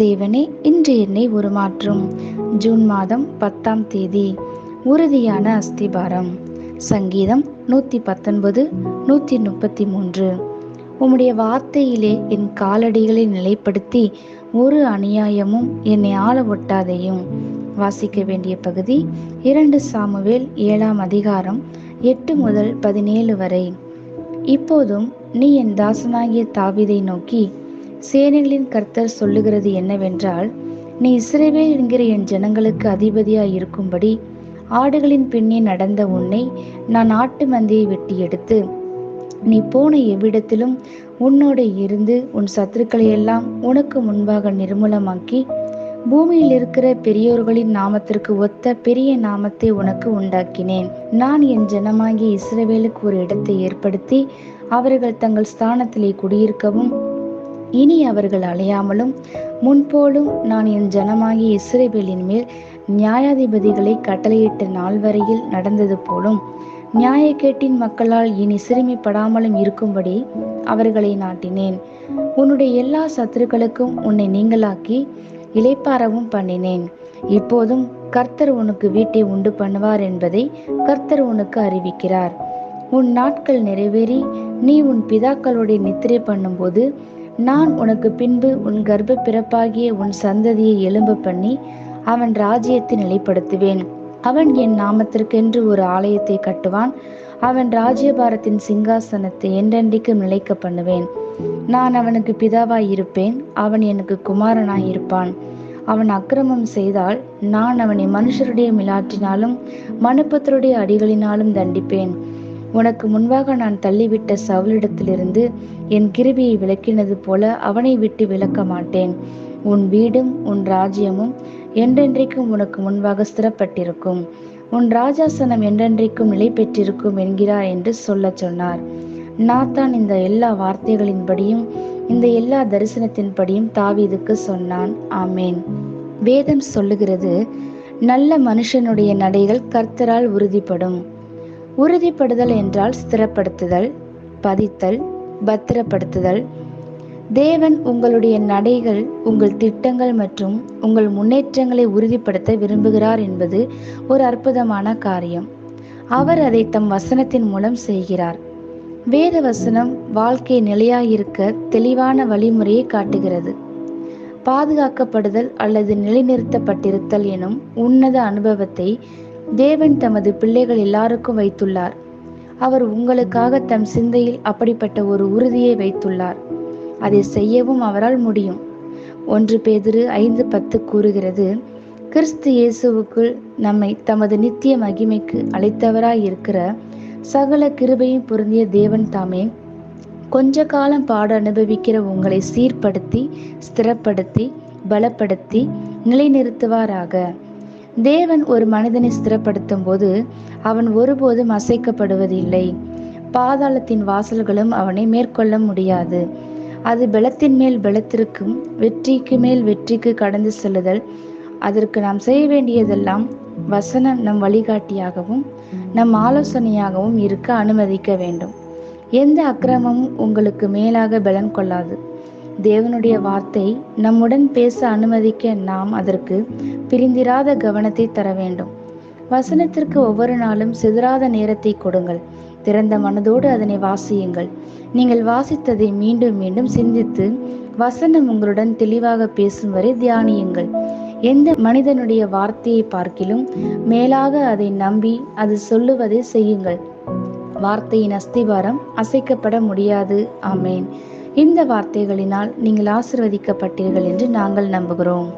தேவனே, இன்று என்னை உருமாற்றும். ஜூன் மாதம் 10ஆம் தேதி. உறுதியான அஸ்திபாரம். சங்கீதம் 119, 133. உம்முடைய வார்த்தையிலே என் காலடிகளை நிலைப்படுத்தி ஒரு அநியாயமும் என்னை ஆள ஒட்டாதையும். வாசிக்க வேண்டிய பகுதி 2 சாமுவேல் 7ஆம் அதிகாரம் 8 முதல் 17 வரை. இப்போதும் நீ என் தாசனாகிய தாவீதை நோக்கி, சேனைகளின் கர்த்தர் சொல்லுகிறது என்னவென்றால், நீ இஸ்ரவேல் என்கிற என் ஜனங்களுக்கு அதிபதியாய் இருக்கும்படி ஆடுகளின் பின்னே நடந்த உன்னை நான் ஆட்டு மந்தையை வெட்டி எடுத்து, நீ போன எவ்விடத்திலும் உன்னோடு இருந்து உன் சத்துருக்களை எல்லாம் உனக்கு முன்பாக நிர்மூலமாக்கி, பூமியில் இருக்கிற பெரியோர்களின் நாமத்திற்கு ஒத்த பெரிய நாமத்தை உனக்கு உண்டாக்கினேன். நான் என் ஜனமாகிய இஸ்ரவேலுக்கு ஒரு இடத்தை ஏற்படுத்தி அவர்கள் தங்கள் ஸ்தானத்திலே குடியிருக்கவும், இனி அவர்கள் அலையாமலும், முன்போலும் நான் என் ஜனமாகிய இஸ்ரவேலின் மேல் நியாயாதிபதிகளை கட்டளையிட்ட நாள் வரையில் நடந்தது போலும், நியாயக்கேட்டின் மக்களால் இனி சிறுமைப்படாமலும் இருக்கும்படி அவர்களை நாட்டினேன். உன்னுடைய எல்லா சத்துருக்களுக்கும் உன்னை நீங்களாக்கி இளைப்பாறவும் பண்ணினேன். இப்போதும் கர்த்தர் உனக்கு வீட்டை உண்டு பண்ணுவார் என்பதை கர்த்தர் உனக்கு அறிவிக்கிறார். உன் நாட்கள் நிறைவேறி நீ உன் பிதாக்களுடைய நித்திரை பண்ணும்போது, நான் உனக்கு பின்பு உன் கர்ப்ப பிறப்பாகிய உன் சந்ததியை எழும்ப பண்ணி அவன் ராஜ்யத்தை நிலைப்படுத்துவேன். அவன் என் நாமத்திற்கென்று ஒரு ஆலயத்தை கட்டுவான். அவன் ராஜ்யபாரத்தின் சிங்காசனத்தை என்றென்றைக்கும் நிலைக்க பண்ணுவேன். நான் அவனுக்கு பிதாவாய் இருப்பேன், அவன் எனக்கு குமாரனாய் இருப்பான். அவன் அக்கிரமம் செய்தால் நான் அவனை மனுஷருடைய மிலாற்றினாலும் மனுபுத்திரருடைய அடிகளினாலும் தண்டிப்பேன். உனக்கு முன்பாக நான் தள்ளிவிட்ட சவுலிடத்திலிருந்து என் கிருபையை விலக்கினது போல அவனை விட்டு விலக்க மாட்டேன். உன் வீடும் உன் ராஜ்யமும் என்றென்றைக்கும் உனக்கு முன்பாக ஸ்திரப்பட்டிருக்கும். உன் ராஜாசனம் என்றென்றைக்கும் நிலை பெற்றிருக்கும் என்கிறார் என்று சொல்ல சொன்னார். நாத்தான் இந்த எல்லா வார்த்தைகளின்படியும் இந்த எல்லா தரிசனத்தின்படியும் தாவீதுக்கு சொன்னான். ஆமேன். வேதம் சொல்லுகிறது, நல்ல மனுஷனுடைய நடைகள் கர்த்தரால் உறுதிப்படும். உறுதிப்படுதல் என்றால் ஸ்திரப்படுத்துதல், பதித்தல், பத்திரப்படுத்துதல். தேவன் உங்களுடைய நடைகள், உங்கள் திட்டங்கள் மற்றும் உங்கள் முன்னேற்றங்களை உறுதிப்படுத்த விரும்புகிறார் என்பது ஒரு அற்புதமான காரியம். அவர் அதை தம் வசனத்தின் மூலம் செய்கிறார். வேத வசனம் வாழ்க்கை நிலையாயிருக்க தெளிவான வழிமுறையை காட்டுகிறது. பாதுகாக்கப்படுதல் அல்லது நிலைநிறுத்தப்பட்டிருத்தல் எனும் உன்னத அனுபவத்தை தேவன் தமது பிள்ளைகள் எல்லாருக்கும் வைத்துள்ளார். அவர் உங்களுக்காக தம் சிந்தையில் அப்படிப்பட்ட ஒரு உறுதியை வைத்துள்ளார். அதை செய்யவும் அவரால் முடியும். 1 பேதுரு 5:10 கூறுகிறது, கிறிஸ்து இயேசுவுக்குள் நம்மை தமது நித்திய மகிமைக்கு அழைத்தவராய் இருக்கிற சகல கிருபையும் பொருந்திய தேவன் தாமே கொஞ்ச காலம் பாட அனுபவிக்கிற உங்களை சீர்படுத்தி, ஸ்திரப்படுத்தி, பலப்படுத்தி, நிலைநிறுத்துவாராக. தேவன் ஒரு மனிதனை ஸ்திரப்படுத்தும் போது அவன் ஒருபோதும் அசைக்கப்படுவதில்லை. பாதாளத்தின் வாசல்களும் அவனை மேற்கொள்ள முடியாது. அது பலத்தின் மேல் பலத்திற்கும் வெற்றிக்கு மேல் வெற்றிக்கு கடந்து செல்லுதல். அதற்கு நாம் செய்ய வேண்டியதெல்லாம் வசனம் நம் வழிகாட்டியாகவும் நம் ஆலோசனையாகவும் இருக்க அனுமதிக்க வேண்டும். எந்த அக்கிரமமும் உங்களுக்கு மேலாக பலன் கொள்ளாது. தேவனுடைய வார்த்தை நம்முடன் பேச அனுமதிக்க நாம் அதற்கு பிரிந்திராத கவனத்தை தர வேண்டும். வசனத்திற்கு ஒவ்வொரு நாளும் சிதறாத நேரத்தை கொடுங்கள். திறந்த மனதோடு அதனை வாசியுங்கள். நீங்கள் வாசித்ததை மீண்டும் மீண்டும் சிந்தித்து வசனம் உங்களுடன் தெளிவாக பேசும் வரை தியானியுங்கள். எந்த மனிதனுடைய வார்த்தையை பார்க்கிலும் மேலாக அதை நம்பி அது சொல்லுவதை செய்யுங்கள். வார்த்தையின் அஸ்திபாரம் அசைக்கப்பட முடியாது. ஆமேன். இந்த வார்த்தைகளினால் நீங்கள் ஆசீர்வதிக்கப்பட்டீர்கள் என்று நாங்கள் நம்புகிறோம்.